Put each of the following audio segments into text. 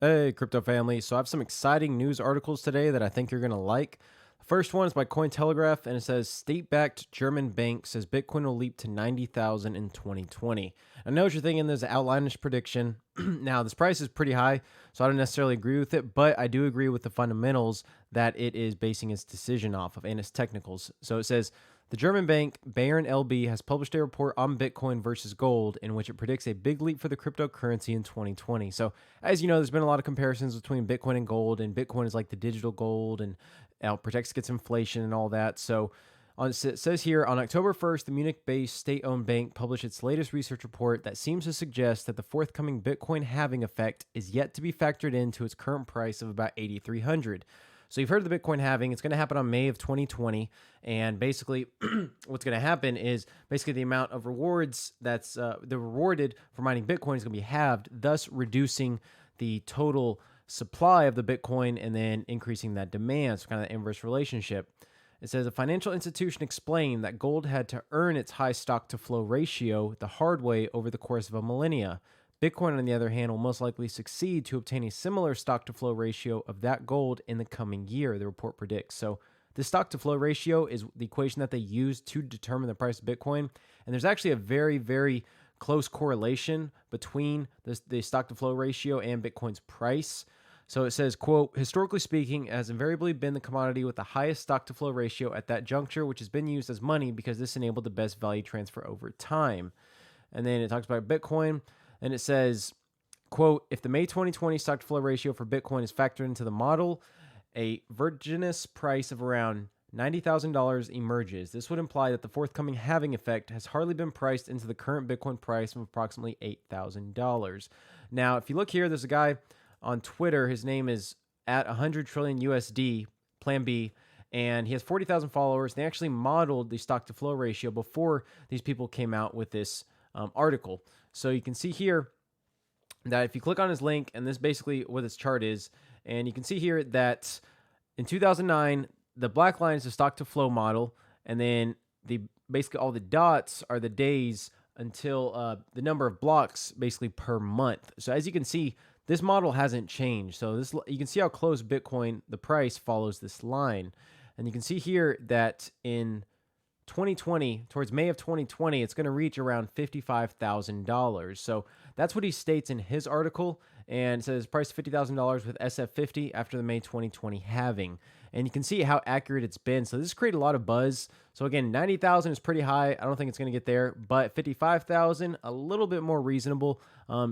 Hey, crypto family. So I have some exciting news articles today that I think you're going to like. The first one is by Cointelegraph, and it says state-backed German bank says Bitcoin will leap to 90,000 in 2020. I know what you're thinking. There's an outlandish prediction. Now, this price is pretty high, so I don't necessarily agree with it, but I do agree with the fundamentals that it is basing its decision off of and its technicals. So it says the German bank Bayern LB has published a report on Bitcoin versus gold in which it predicts a big leap for the cryptocurrency in 2020. So, as you know, there's been a lot of comparisons between Bitcoin and gold, and Bitcoin is like the digital gold and protects against inflation and all that. So, it says here on October 1st, the Munich based state owned bank published its latest research report that seems to suggest that the forthcoming Bitcoin halving effect is yet to be factored into its current price of about 8,300. So you've heard of the Bitcoin halving. It's going to happen on May of 2020. And basically, what's going to happen is basically the amount of rewards that's the rewarded for mining Bitcoin is going to be halved, thus reducing the total supply of the Bitcoin and then increasing that demand. So kind of the inverse relationship. It says a financial institution explained that gold had to earn its high stock to flow ratio the hard way over the course of a millennia. Bitcoin, on the other hand, will most likely succeed to obtain a similar stock to flow ratio of that gold in the coming year, the report predicts. So, the stock to flow ratio is the equation that they use to determine the price of Bitcoin. And there's actually a very, very close correlation between the stock to flow ratio and Bitcoin's price. So it says, quote, historically speaking, it has invariably been the commodity with the highest stock to flow ratio at that juncture, which has been used as money because this enabled the best value transfer over time. And then it talks about Bitcoin. And it says, quote, if the May 2020 stock to flow ratio for Bitcoin is factored into the model, a vertiginous price of around $90,000 emerges. This would imply that the forthcoming halving effect has hardly been priced into the current Bitcoin price of approximately $8,000. Now, if you look here, there's a guy on Twitter. His name is at 100 trillion USD, Plan B, and he has 40,000 followers. They actually modeled the stock to flow ratio before these people came out with this article. So you can see here that if you click on his link, and this basically what this chart is, and you can see here that in 2009, the black line is the stock to flow model, and then basically all the dots are the days until the number of blocks basically per month. So as you can see, this model hasn't changed. So this you can see how close Bitcoin, the price, follows this line. And you can see here that in 2020, towards May of 2020, it's going to reach around $55,000. So that's what he states in his article. And it says price $50,000 with SF50 after the May 2020 halving. And you can see how accurate it's been. So this has created a lot of buzz. So again, 90,000 is pretty high. I don't think it's going to get there, but 55,000, a little bit more reasonable,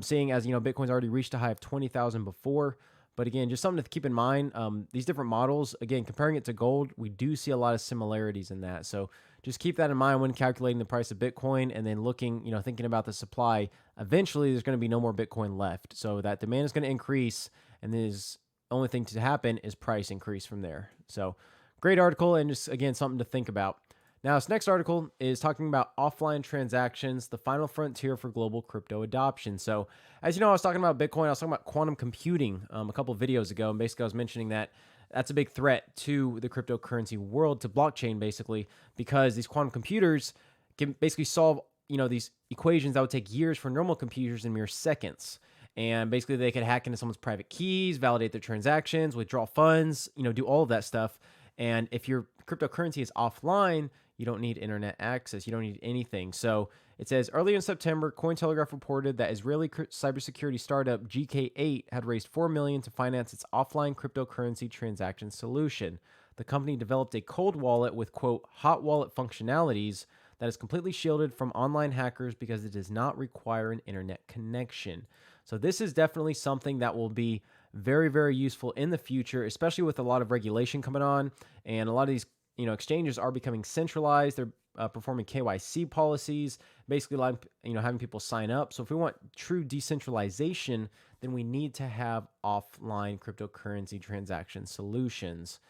seeing as, you know, Bitcoin's already reached a high of 20,000 before. But again, just something to keep in mind. These different models, again, comparing it to gold, we do see a lot of similarities in that. So just keep that in mind when calculating the price of Bitcoin and then looking, you know, thinking about the supply. Eventually, there's going to be no more Bitcoin left. So that demand is going to increase, and there's only thing to happen is price increase from there. So great article, and just, again, something to think about. Now, this next article is talking about offline transactions, the final frontier for global crypto adoption. So, as you know, I was talking about Bitcoin. I was talking about quantum computing a couple of videos ago, and basically I was mentioning that that's a big threat to the cryptocurrency world, to blockchain, basically, because these quantum computers can basically solve, you know, these equations that would take years for normal computers in mere seconds. And basically, they could hack into someone's private keys, validate their transactions, withdraw funds, you know, do all of that stuff. And if your cryptocurrency is offline, you don't need internet access. You don't need anything. So it says earlier in September, Cointelegraph reported that Israeli cybersecurity startup GK8 had raised $4 million to finance its offline cryptocurrency transaction solution. The company developed a cold wallet with, quote, hot wallet functionalities that is completely shielded from online hackers because it does not require an internet connection. So this is definitely something that will be very, very useful in the future, especially with a lot of regulation coming on, and a lot of these, you know, exchanges are becoming centralized. They're performing KYC policies, basically, like, you know, having people sign up. So if we want true decentralization, then we need to have offline cryptocurrency transaction solutions.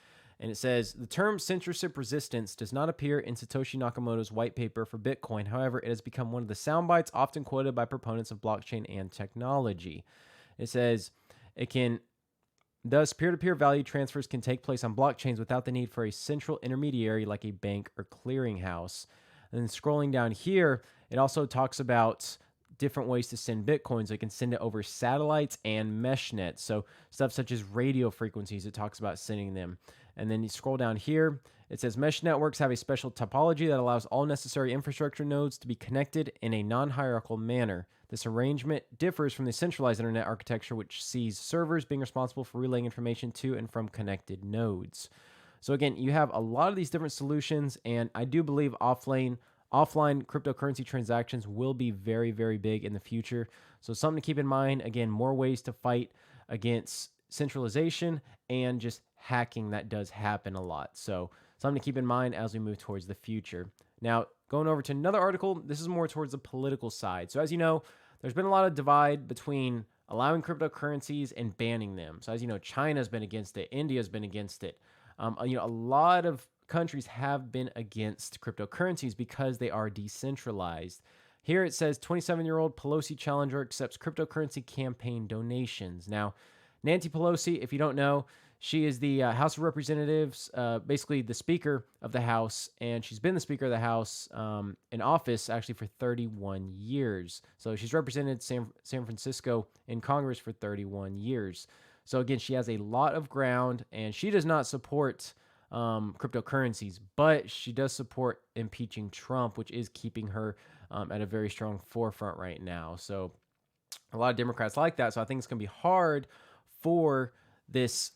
And it says the term censorship resistance does not appear in Satoshi Nakamoto's white paper for Bitcoin. However, it has become one of the sound bites often quoted by proponents of blockchain and technology. It says it can, thus, peer-to-peer value transfers can take place on blockchains without the need for a central intermediary like a bank or clearinghouse. And then scrolling down here, it also talks about different ways to send Bitcoin. So you can send it over satellites and mesh nets. So stuff such as radio frequencies, it talks about sending them. And then you scroll down here, it says mesh networks have a special topology that allows all necessary infrastructure nodes to be connected in a non-hierarchical manner. This arrangement differs from the centralized internet architecture, which sees servers being responsible for relaying information to and from connected nodes. So again, you have a lot of these different solutions, and I do believe offline cryptocurrency transactions will be very, very big in the future. So something to keep in mind. Again, more ways to fight against centralization and just hacking that does happen a lot. So something to keep in mind as we move towards the future. Now, going over to another article, this is more towards the political side. So as you know, there's been a lot of divide between allowing cryptocurrencies and banning them. So as you know, China's been against it, India's been against it. A lot of countries have been against cryptocurrencies because they are decentralized. Here it says 27-year-old Pelosi challenger accepts cryptocurrency campaign donations. Now, Nancy Pelosi, if you don't know, she is the House of Representatives, basically the Speaker of the House, and she's been the Speaker of the House in office actually for 31 years. So she's represented San Francisco in Congress for 31 years. So again, she has a lot of ground, and she does not support cryptocurrencies, but she does support impeaching Trump, which is keeping her at a very strong forefront right now. So a lot of Democrats like that. So I think it's going to be hard for this,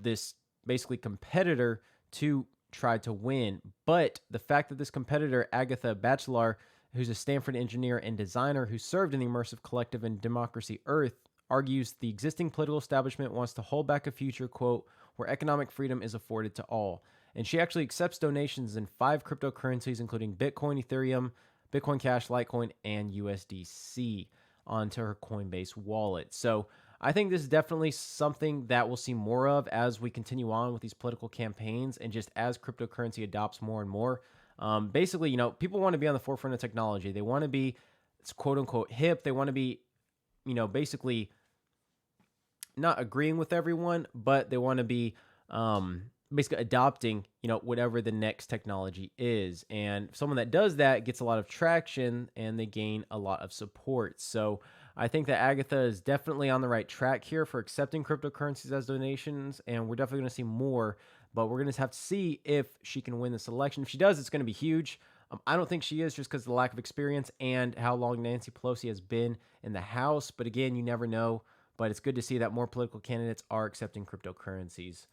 this basically competitor to try to win. But the fact that this competitor, Agatha Bachelor, who's a Stanford engineer and designer who served in the immersive collective in Democracy Earth, argues the existing political establishment wants to hold back a future, quote, where economic freedom is afforded to all. And she actually accepts donations in 5 cryptocurrencies, including Bitcoin, Ethereum, Bitcoin Cash, Litecoin, and USDC onto her Coinbase wallet. So I think this is definitely something that we'll see more of as we continue on with these political campaigns and just as cryptocurrency adopts more and more. Basically, people want to be on the forefront of technology. They want to be, it's quote unquote hip. They want to be, basically not agreeing with everyone, but they want to be basically adopting, whatever the next technology is. And someone that does that gets a lot of traction and they gain a lot of support. So I think that Agatha is definitely on the right track here for accepting cryptocurrencies as donations, and we're definitely going to see more, but we're going to have to see if she can win this election. If she does, it's going to be huge. I don't think she is, just because of the lack of experience and how long Nancy Pelosi has been in the House. But again, you never know. But it's good to see that more political candidates are accepting cryptocurrencies.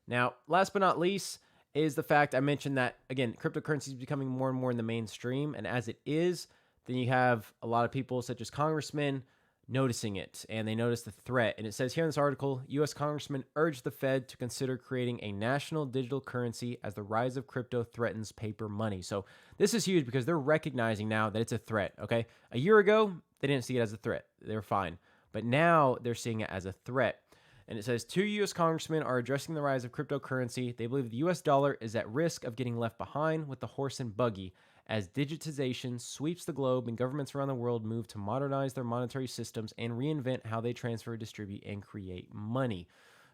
Now, last but not least is the fact I mentioned that, again, cryptocurrency is becoming more and more in the mainstream. And as it is, then you have a lot of people, such as congressmen, noticing it, and they notice the threat. And it says here in this article, U.S. congressmen urged the Fed to consider creating a national digital currency as the rise of crypto threatens paper money. So this is huge because they're recognizing now that it's a threat, okay? A year ago, they didn't see it as a threat. They were fine. But now they're seeing it as a threat. And it says 2 U.S. congressmen are addressing the rise of cryptocurrency. They believe the U.S. dollar is at risk of getting left behind with the horse and buggy as digitization sweeps the globe and governments around the world move to modernize their monetary systems and reinvent how they transfer, distribute, and create money.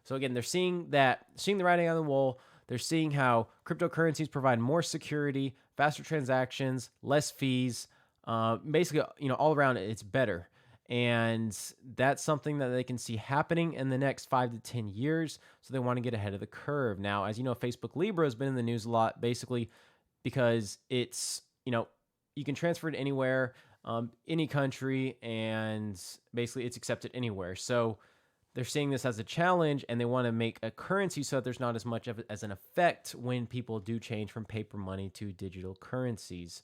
So again, they're seeing the writing on the wall. They're seeing how cryptocurrencies provide more security, faster transactions, less fees. Basically, all around it's better. And that's something that they can see happening in the next 5 to 10 years. So they want to get ahead of the curve. Now, as you know, Facebook Libra has been in the news a lot, basically because it's, you can transfer it anywhere, any country, and basically it's accepted anywhere. So they're seeing this as a challenge, and they want to make a currency so that there's not as much of it as an effect when people do change from paper money to digital currencies.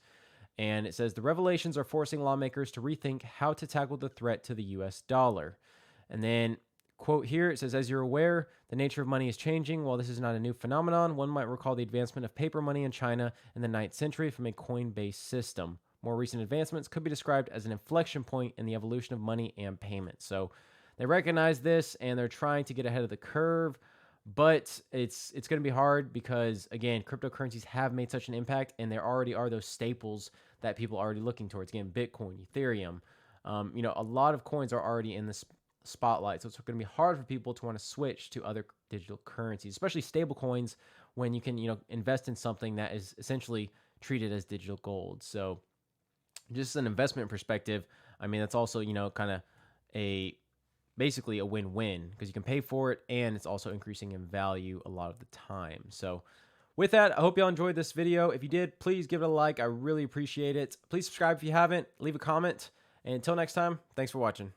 And it says the revelations are forcing lawmakers to rethink how to tackle the threat to the US dollar. And then, quote here, it says, as you're aware, the nature of money is changing. While this is not a new phenomenon, one might recall the advancement of paper money in China in the 9th century from a coin-based system. More recent advancements could be described as an inflection point in the evolution of money and payment. So they recognize this, and they're trying to get ahead of the curve. But it's going to be hard because, again, cryptocurrencies have made such an impact, and there already are those staples that people are already looking towards. Again, Bitcoin, Ethereum, a lot of coins are already in the spotlight. So it's going to be hard for people to want to switch to other digital currencies, especially stable coins, when you can, invest in something that is essentially treated as digital gold. So just an investment perspective, I mean, that's also, kind of a basically a win-win because you can pay for it and it's also increasing in value a lot of the time. So with that, I hope y'all enjoyed this video. If you did, please give it a like. I really appreciate it. Please subscribe if you haven't. Leave a comment. And until next time, thanks for watching.